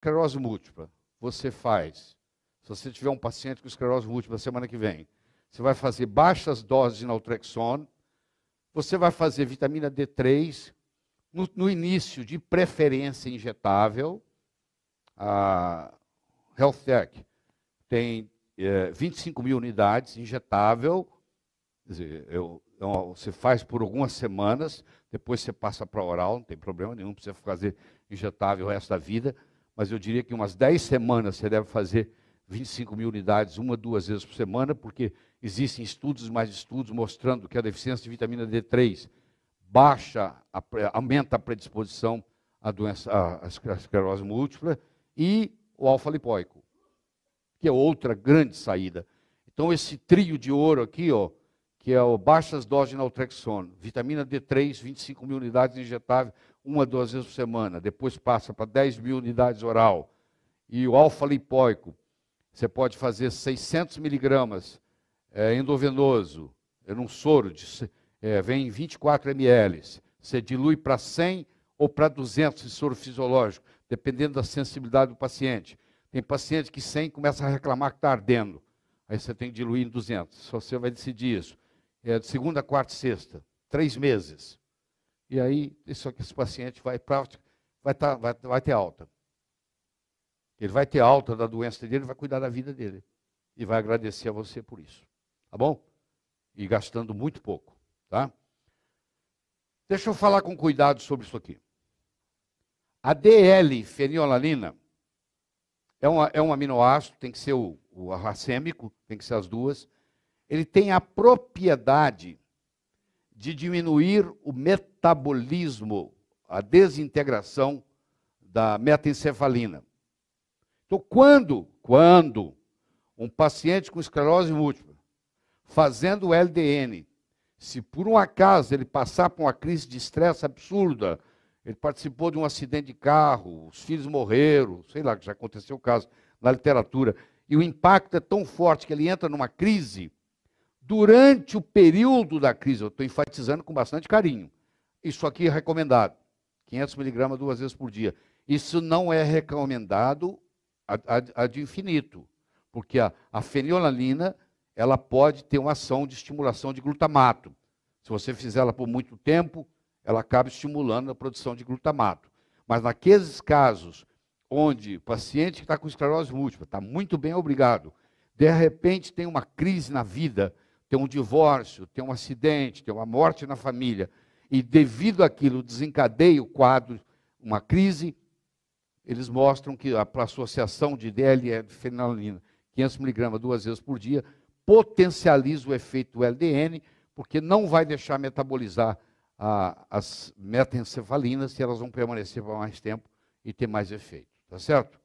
Esclerose múltipla, você faz. Se você tiver um paciente com esclerose múltipla semana que vem, você vai fazer baixas doses de naltrexona, você vai fazer vitamina D3, no início, de preferência injetável. A HealthTech tem 25 mil unidades injetável, quer dizer, você faz por algumas semanas, depois você passa para oral, não tem problema nenhum, precisa fazer injetável o resto da vida, mas eu diria que umas 10 semanas você deve fazer 25 mil unidades, 1 a 2 vezes por semana, porque existem estudos e mais estudos mostrando que a deficiência de vitamina D3 aumenta a predisposição à doença, à esclerose múltipla, e o alfa-lipóico, que é outra grande saída. Então, esse trio de ouro aqui, ó, que é o baixas doses de naltrexona, vitamina D3, 25 mil unidades injetáveis, 1 a 2 vezes por semana, depois passa para 10 mil unidades oral, e o alfa-lipóico, você pode fazer 600 miligramas endovenoso, num soro, vem em 24 ml, você dilui para 100 ou para 200 de soro fisiológico, dependendo da sensibilidade do paciente. Tem paciente que 100 começa a reclamar que está ardendo. Aí você tem que diluir em 200. Só você vai decidir isso. De segunda, quarta e sexta. 3 meses. E aí, esse paciente vai ter alta. Ele vai ter alta da doença dele, vai cuidar da vida dele. E vai agradecer a você por isso. Tá bom? E gastando muito pouco. Tá? Deixa eu falar com cuidado sobre isso aqui. A DL-fenilalanina é um aminoácido, tem que ser o racêmico, tem que ser as duas. Ele tem a propriedade de diminuir o metabolismo, a desintegração da metaencefalina. Então, quando um paciente com esclerose múltipla, fazendo o LDN, se por um acaso ele passar por uma crise de estresse absurda, ele participou de um acidente de carro, os filhos morreram, sei lá, que já aconteceu o caso na literatura, e o impacto é tão forte que ele entra numa crise, durante o período da crise, eu estou enfatizando com bastante carinho, isso aqui é recomendado, 500 miligramas 2 vezes por dia. Isso não é recomendado a de infinito, porque a fenilalanina, ela pode ter uma ação de estimulação de glutamato. Se você fizer ela por muito tempo, ela acaba estimulando a produção de glutamato. Mas naqueles casos onde o paciente que está com esclerose múltipla, está muito bem, obrigado, de repente tem uma crise na vida, tem um divórcio, tem um acidente, tem uma morte na família, e devido àquilo desencadeia o quadro, uma crise, eles mostram que a associação de DL-fenilalanina, 500 miligramas 2 vezes por dia, potencializa o efeito do LDN, porque não vai deixar metabolizar as metaencefalinas, e elas vão permanecer por mais tempo e ter mais efeito, tá certo?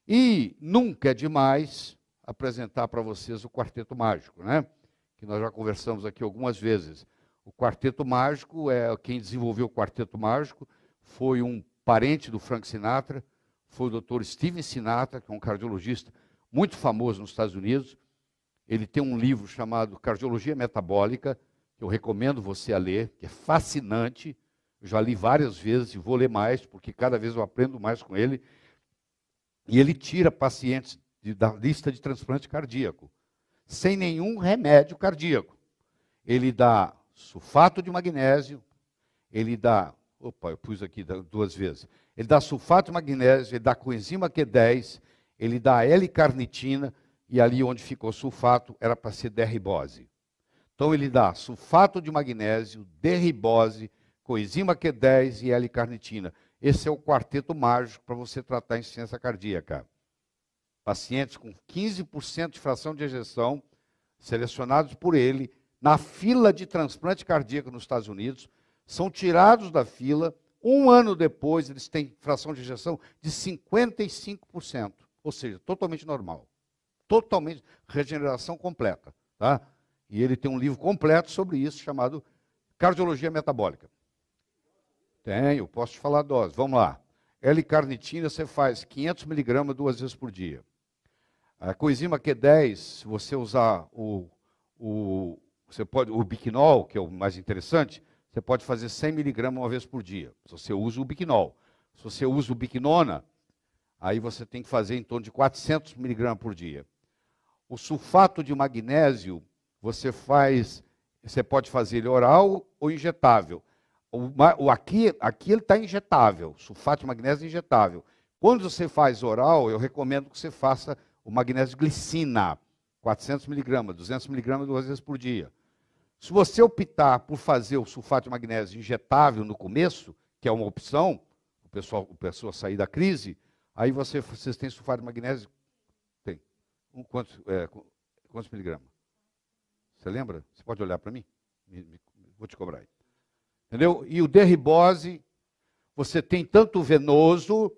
E nunca é demais apresentar para vocês o quarteto mágico, né? Que nós já conversamos aqui algumas vezes. O quarteto mágico, quem desenvolveu o quarteto mágico foi um parente do Frank Sinatra, foi o Dr. Steven Sinatra, que é um cardiologista muito famoso nos Estados Unidos. Ele tem um livro chamado Cardiologia Metabólica, que eu recomendo você a ler, que é fascinante. Eu já li várias vezes e vou ler mais, porque cada vez eu aprendo mais com ele. E ele tira pacientes da lista de transplante cardíaco, sem nenhum remédio cardíaco. Ele dá sulfato de magnésio, ele dá... Opa, eu pus aqui 2 vezes. Ele dá sulfato de magnésio, ele dá coenzima Q10, ele dá L-carnitina, e ali onde ficou sulfato era para ser derribose. Então ele dá sulfato de magnésio, derribose, coenzima Q10 e L-carnitina. Esse é o quarteto mágico para você tratar insuficiência cardíaca. Pacientes com 15% de fração de ejeção, selecionados por ele, na fila de transplante cardíaco nos Estados Unidos, são tirados da fila, 1 ano depois eles têm fração de ejeção de 55%, ou seja, totalmente normal. Totalmente, regeneração completa. Tá? E ele tem um livro completo sobre isso, chamado Cardiologia Metabólica. Tenho, posso te falar a dose. Vamos lá. L-carnitina você faz 500 miligramas 2 vezes por dia. A coenzima Q10, se você usar o biquinol, que é o mais interessante, você pode fazer 100 miligramas 1 vez por dia, se você usa o biquinol. Se você usa o biquinona, Aí você tem que fazer em torno de 400 miligramas por dia. O sulfato de magnésio, você pode fazer ele oral ou injetável. Aqui ele está injetável, sulfato de magnésio injetável. Quando você faz oral, eu recomendo que você faça o magnésio glicina, 400 miligramas, 200 miligramas 2 vezes por dia. Se você optar por fazer o sulfato de magnésio injetável no começo, que é uma opção, o pessoal sair da crise, aí vocês têm sulfato de magnésio, tem. Quantos miligramas? Você lembra? Você pode olhar para mim? Vou te cobrar aí. Entendeu? E o derribose, você tem tanto venoso,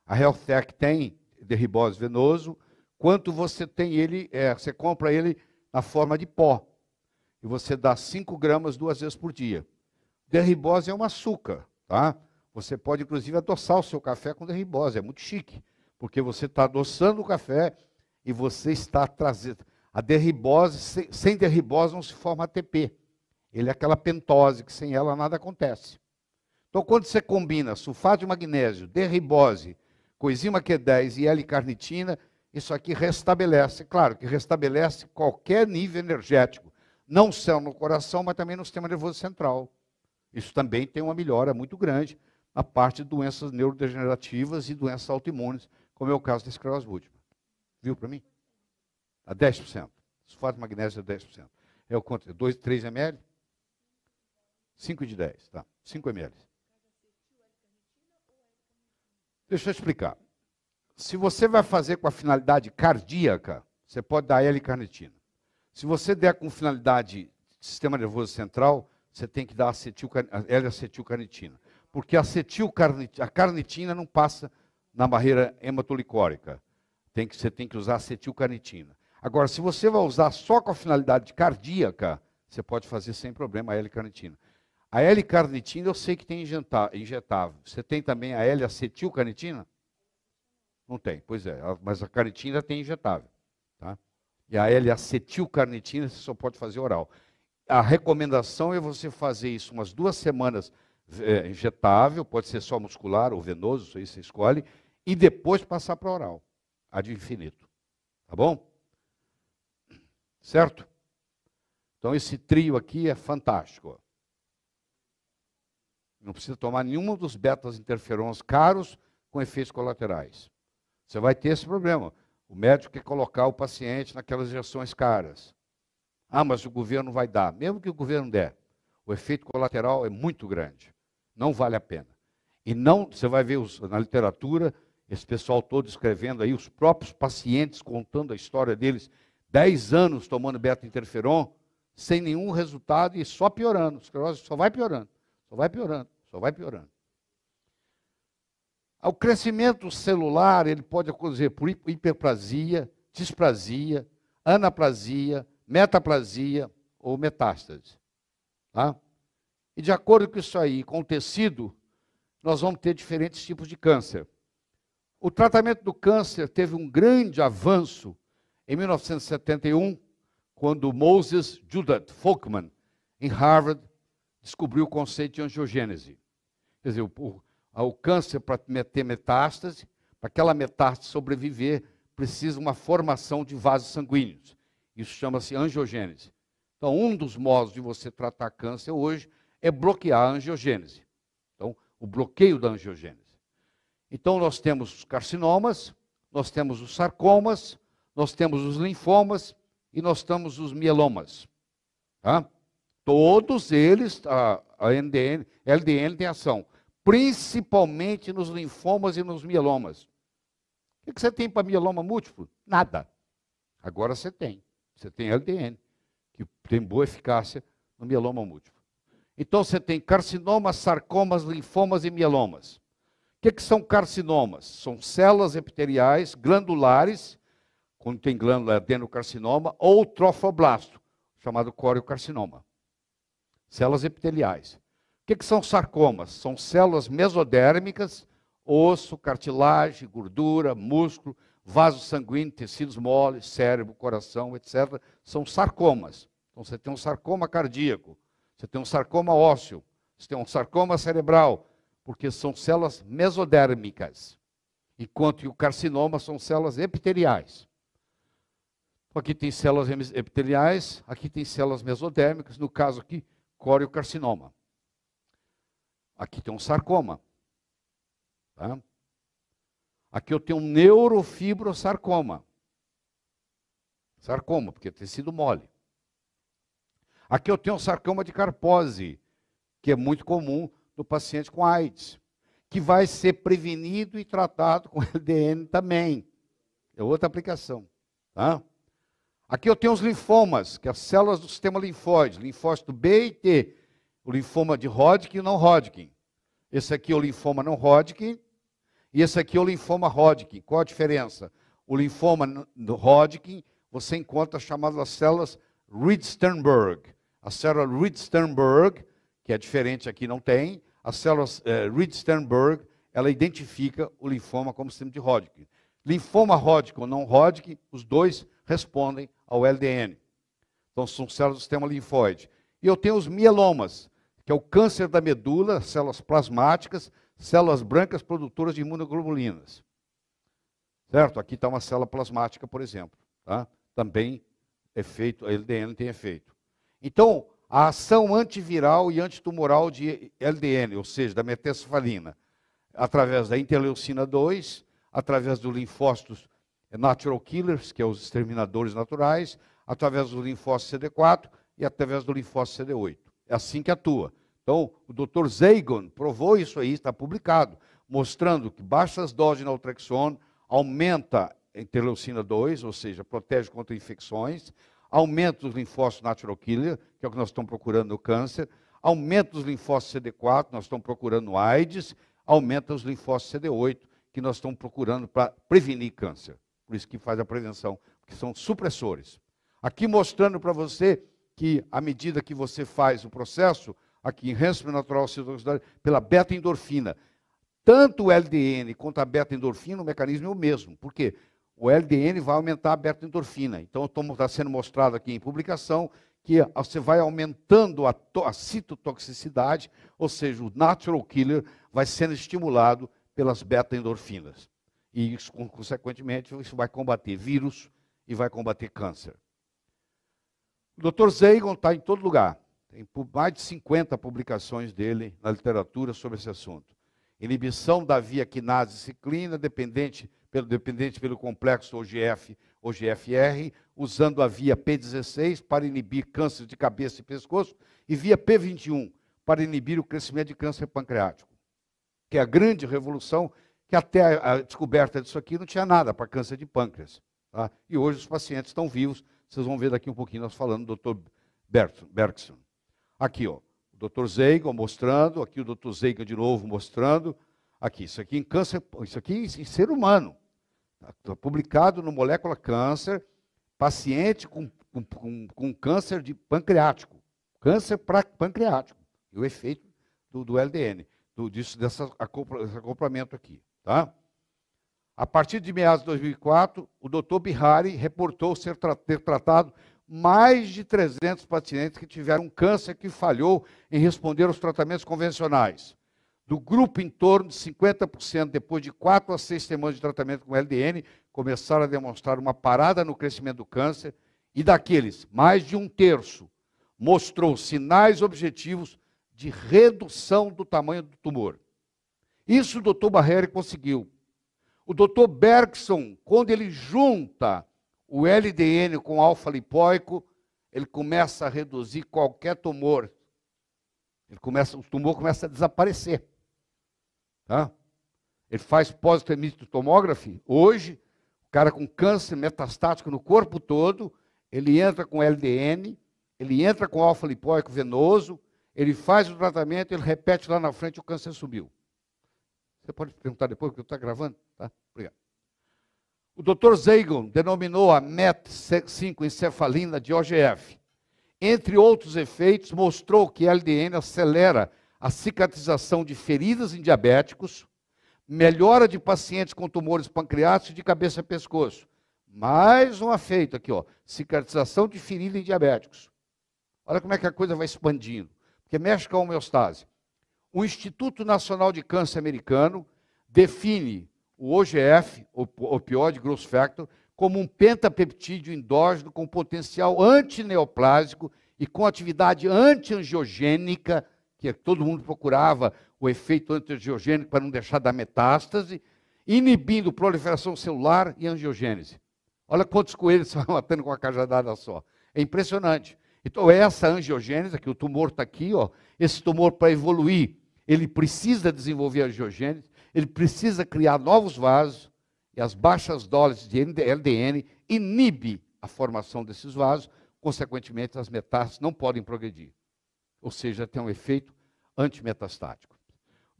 a HealthTech tem derribose venoso, quanto você tem ele, você compra ele na forma de pó. E você dá 5 gramas 2 vezes por dia. Derribose é um açúcar, tá? Você pode, inclusive, adoçar o seu café com derribose, é muito chique, porque você está adoçando o café e você está trazendo... A derribose, sem derribose não se forma ATP. Ele é aquela pentose, que sem ela nada acontece. Então, quando você combina sulfato de magnésio, derribose, coenzima Q10 e L-carnitina, isso aqui restabelece, claro que restabelece qualquer nível energético, não só no coração, mas também no sistema nervoso central. Isso também tem uma melhora muito grande na parte de doenças neurodegenerativas e doenças autoimunes, como é o caso da esclerose múltipla. Viu para mim? A 10%. Sulfato de magnésio é 10%. É o quanto? 2, 3 ml? 5 de 10, tá. 5 ml. Deixa eu explicar. Se você vai fazer com a finalidade cardíaca, você pode dar L-carnitina. Se você der com finalidade sistema nervoso central, você tem que dar L-acetilcarnitina. Porque a carnitina não passa na barreira hematolicórica. Você tem que usar acetilcarnitina. Agora, se você vai usar só com a finalidade cardíaca, você pode fazer sem problema a L-carnitina. A L-carnitina eu sei que tem injetável. Você tem também a L-acetilcarnitina? Não tem, pois é. Mas a carnitina tem injetável. Tá? E a L-acetilcarnitina você só pode fazer oral. A recomendação é você fazer isso umas 2 semanas injetável, pode ser só muscular ou venoso, isso aí você escolhe, e depois passar para oral, ad infinito. Tá bom? Certo? Então esse trio aqui é fantástico. Não precisa tomar nenhum dos betas-interferons caros com efeitos colaterais. Você vai ter esse problema. O médico quer colocar o paciente naquelas injeções caras. Ah, mas o governo vai dar. Mesmo que o governo der, o efeito colateral é muito grande. Não vale a pena. E não, você vai ver na literatura, esse pessoal todo escrevendo aí, os próprios pacientes contando a história deles, 10 anos tomando beta-interferon, sem nenhum resultado e só piorando. A esclerose só vai piorando, só vai piorando, só vai piorando. O crescimento celular, ele pode acontecer por hiperplasia, displasia, anaplasia, metaplasia ou metástase. Tá? E de acordo com isso aí, com o tecido, nós vamos ter diferentes tipos de câncer. O tratamento do câncer teve um grande avanço em 1971, quando Moses Judith Folkman, em Harvard, descobriu o conceito de angiogênese. Quer dizer, o câncer, para ter metástase, para aquela metástase sobreviver, precisa uma formação de vasos sanguíneos. Isso chama-se angiogênese. Então, um dos modos de você tratar câncer hoje é bloquear a angiogênese. Então, o bloqueio da angiogênese. Então, nós temos os carcinomas, nós temos os sarcomas, nós temos os linfomas e nós temos os mielomas. Tá? Todos eles, a LDN tem ação, principalmente nos linfomas e nos mielomas. O que você tem para mieloma múltiplo? Nada. Agora você tem. Você tem LDN, que tem boa eficácia no mieloma múltiplo. Então você tem carcinomas, sarcomas, linfomas e mielomas. O que são carcinomas? São células epiteliais glandulares, quando tem glândula adenocarcinoma, ou trofoblasto, chamado coriocarcinoma. Células epiteliais. O que são sarcomas? São células mesodérmicas, osso, cartilagem, gordura, músculo, vasos sanguíneos, tecidos moles, cérebro, coração, etc. São sarcomas. Então você tem um sarcoma cardíaco, você tem um sarcoma ósseo, você tem um sarcoma cerebral, porque são células mesodérmicas. enquanto que o carcinoma são células epiteliais. Aqui tem células epiteliais, aqui tem células mesodérmicas, no caso aqui, coriocarcinoma. Aqui tem um sarcoma. Tá? Aqui eu tenho um neurofibrosarcoma. Sarcoma, porque é tecido mole. Aqui eu tenho um sarcoma de Kaposi, que é muito comum no paciente com AIDS, que vai ser prevenido e tratado com LDN também. É outra aplicação. Tá? Aqui eu tenho os linfomas, que é as células do sistema linfóide, linfócito B e T, o linfoma de Hodgkin e não Hodgkin. Esse aqui é o linfoma não Hodgkin, e esse aqui é o linfoma Hodgkin. Qual a diferença? O linfoma do Hodgkin, você encontra as chamadas células Reed-Sternberg. A célula Reed-Sternberg, que é diferente aqui, não tem. A célula Reed-Sternberg, ela identifica o linfoma como sistema de Hodgkin. Linfoma Hodgkin ou não Hodgkin, os dois respondem ao LDN. Então, são células do sistema linfóide. E eu tenho os mielomas, que é o câncer da medula, células plasmáticas, células brancas produtoras de imunoglobulinas. Certo? Aqui está uma célula plasmática, por exemplo. Tá? Também efeito, a LDN tem efeito. Então, a ação antiviral e antitumoral de LDN, ou seja, da metencefalina, através da interleucina 2, através dos linfócitos natural killers, que é os exterminadores naturais, através do linfócito CD4 e através do linfócito CD8. É assim que atua. Então, o Dr. Zeigon provou isso aí, está publicado, mostrando que baixas doses de naltrexona aumenta a interleucina 2, ou seja, protege contra infecções, aumenta os linfócitos natural killer, que é o que nós estamos procurando no câncer, aumenta os linfócitos CD4, nós estamos procurando no AIDS, aumenta os linfócitos CD8, que nós estamos procurando para prevenir câncer. Por isso que faz a prevenção, porque são supressores. Aqui mostrando para você que, à medida que você faz o processo, aqui, enhancement natural citotoxicidade, pela beta-endorfina, tanto o LDN quanto a beta-endorfina, o mecanismo é o mesmo. Por quê? O LDN vai aumentar a beta-endorfina. Então, está sendo mostrado aqui em publicação que você vai aumentando a citotoxicidade, ou seja, o natural killer vai sendo estimulado pelas beta-endorfinas. E, isso, consequentemente, isso vai combater vírus e vai combater câncer. O Dr. Zeigon está em todo lugar. Tem mais de 50 publicações dele na literatura sobre esse assunto. Inibição da via quinase ciclina, dependente pelo complexo OGF-R, usando a via P16 para inibir câncer de cabeça e pescoço, e via P21 para inibir o crescimento de câncer pancreático. Que é a grande revolução, que até a descoberta disso aqui não tinha nada para câncer de pâncreas. Tá? E hoje os pacientes estão vivos, vocês vão ver daqui um pouquinho nós falando do Dr. Bergson. Aqui, ó, o Dr. Zeigon mostrando, aqui o Dr. Zeigon de novo mostrando, aqui, isso aqui em câncer, isso aqui em ser humano. Tá publicado no Molecular Cancer, paciente com câncer de pancreático. Câncer pancreático. E o efeito do LDN, desse acoplamento aqui. Tá? A partir de meados de 2004, o Dr. Bihari reportou ter tratado mais de 300 pacientes que tiveram câncer que falhou em responder aos tratamentos convencionais. Do grupo, em torno de 50%, depois de 4 a 6 semanas de tratamento com LDN, começaram a demonstrar uma parada no crescimento do câncer, e daqueles, mais de um terço mostrou sinais objetivos de redução do tamanho do tumor. Isso o Dr. Bihari conseguiu. O Dr. Bergson, quando ele junta o LDN com alfa-lipóico, ele começa a reduzir qualquer tumor. O tumor começa a desaparecer. Tá? Ele faz positive tomography. Hoje, o cara com câncer metastático no corpo todo, ele entra com LDN, ele entra com alfa-lipóico venoso, ele faz o tratamento, ele repete lá na frente, o câncer subiu. Você pode perguntar depois, porque eu estou gravando? Tá? Obrigado. O Dr. Zeigon denominou a MET5 encefalina de OGF. Entre outros efeitos, mostrou que LDN acelera a cicatrização de feridas em diabéticos, melhora de pacientes com tumores pancreáticos de cabeça e pescoço. Mais um efeito aqui, ó, cicatrização de ferida em diabéticos. Olha como é que a coisa vai expandindo, porque mexe com a homeostase. O Instituto Nacional de Câncer americano define o OGF, o opioide growth factor, como um pentapeptídeo endógeno com potencial antineoplásico e com atividade antiangiogênica, que todo mundo procurava o efeito antiangiogênico para não deixar dar metástase, inibindo proliferação celular e angiogênese. Olha quantos coelhos você vai matando com uma cajadada só. É impressionante. Então, essa angiogênese, aqui o tumor está aqui, ó, esse tumor, para evoluir, ele precisa desenvolver a angiogênese, ele precisa criar novos vasos, e as baixas doses de LDN inibe a formação desses vasos, consequentemente, as metástases não podem progredir. Ou seja, tem um efeito antimetastático.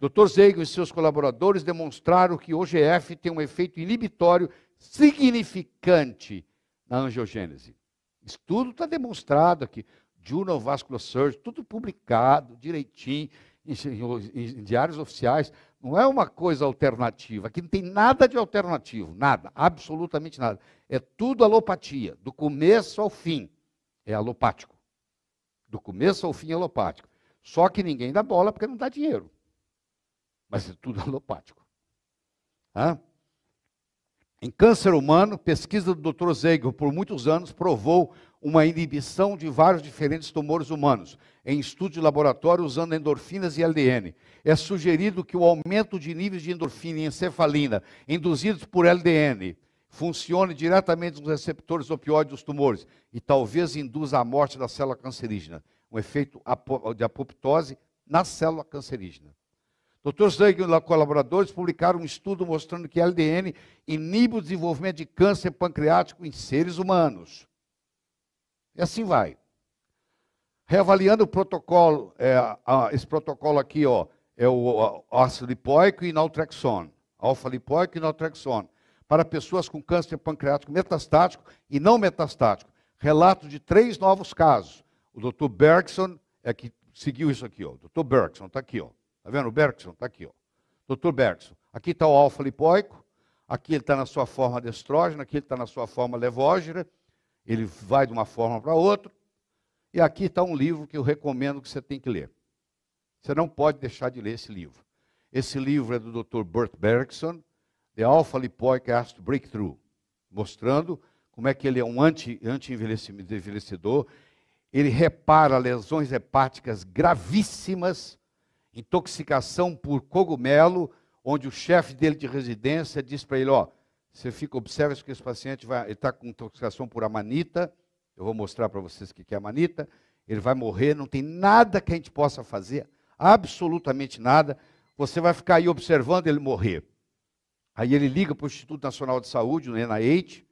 O Dr. Zeigo e seus colaboradores demonstraram que o OGF tem um efeito inibitório significante na angiogênese. Isso tudo está demonstrado aqui. Journal of Vascular Surgery, tudo publicado direitinho, em diários oficiais. Não é uma coisa alternativa. Aqui não tem nada de alternativo, nada, absolutamente nada. É tudo alopatia, do começo ao fim. É alopático. Do começo ao fim é alopático. Só que ninguém dá bola porque não dá dinheiro. Mas é tudo alopático. Hã? Em câncer humano, pesquisa do Dr. Zeigo por muitos anos provou uma inibição de vários diferentes tumores humanos, em estudo de laboratório usando endorfinas e LDN. É sugerido que o aumento de níveis de endorfina e encefalina induzidos por LDN funcione diretamente nos receptores opioides dos tumores e talvez induza a morte da célula cancerígena, um efeito de apoptose na célula cancerígena. Dr. Zeigo e colaboradores publicaram um estudo mostrando que LDN inibe o desenvolvimento de câncer pancreático em seres humanos. E assim vai. Reavaliando o protocolo, esse protocolo aqui, ó, é o ácido lipoico e naltrexone, alfa-lipoico e naltrexone, para pessoas com câncer pancreático metastático e não metastático. Relato de 3 novos casos. O Dr. Bergson é que seguiu isso aqui, ó. O Dr. Bergson está aqui, ó. Está vendo o Bergson? Está aqui, ó. Dr. Bergson. Aqui está o alfa-lipoico, aqui ele está na sua forma de estrógeno, aqui ele está na sua forma levógena, ele vai de uma forma para outra. E aqui está um livro que eu recomendo que você tem que ler. Você não pode deixar de ler esse livro. Esse livro é do Dr. Bert Bergson, The Alpha-Lipoic Acid Breakthrough, mostrando como é que ele é um anti-envelhecedor. Ele repara lesões hepáticas gravíssimas, intoxicação por cogumelo, onde o chefe dele de residência diz para ele, ó, você observa que esse paciente está com intoxicação por amanita, eu vou mostrar para vocês o que é amanita, ele vai morrer, não tem nada que a gente possa fazer, absolutamente nada, você vai ficar aí observando ele morrer. Aí ele liga para o Instituto Nacional de Saúde, no NIH,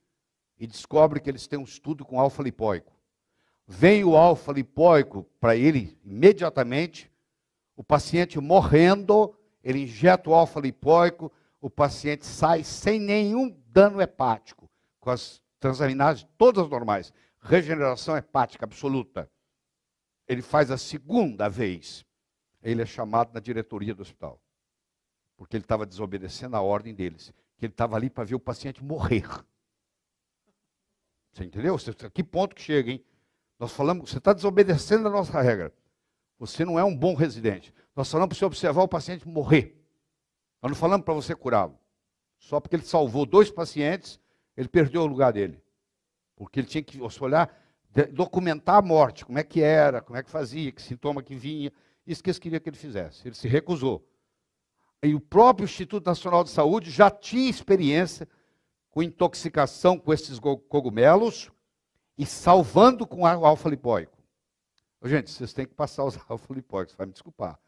e descobre que eles têm um estudo com alfa-lipoico. Vem o alfa-lipoico para ele imediatamente, o paciente morrendo, ele injeta o alfa-lipoico, o paciente sai sem nenhum dano hepático, com as transaminases todas normais, regeneração hepática absoluta. Ele faz a segunda vez, ele é chamado na diretoria do hospital, porque ele estava desobedecendo a ordem deles, que ele estava ali para ver o paciente morrer. Você entendeu? Que ponto que chega, hein? Nós falamos, você está desobedecendo a nossa regra. Você não é um bom residente. Nós falamos para você observar o paciente morrer. Nós não falamos para você curá-lo. Só porque ele salvou 2 pacientes, ele perdeu o lugar dele. Porque ele tinha que olhar, documentar a morte, como é que era, como é que fazia, que sintoma que vinha. Isso que eles queriam que ele fizesse. Ele se recusou. E o próprio Instituto Nacional de Saúde já tinha experiência com intoxicação com esses cogumelos e salvando com o alfa-lipoico. Gente, vocês têm que passar os alfa-lipoicos, vai me desculpar.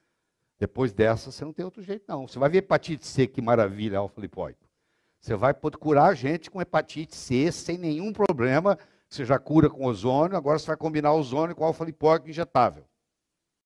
Depois dessa, você não tem outro jeito, não. Você vai ver hepatite C, que maravilha, alfa-lipoico. Você vai poder curar a gente com hepatite C sem nenhum problema. Você já cura com ozônio, agora você vai combinar ozônio com alfa-lipoico injetável.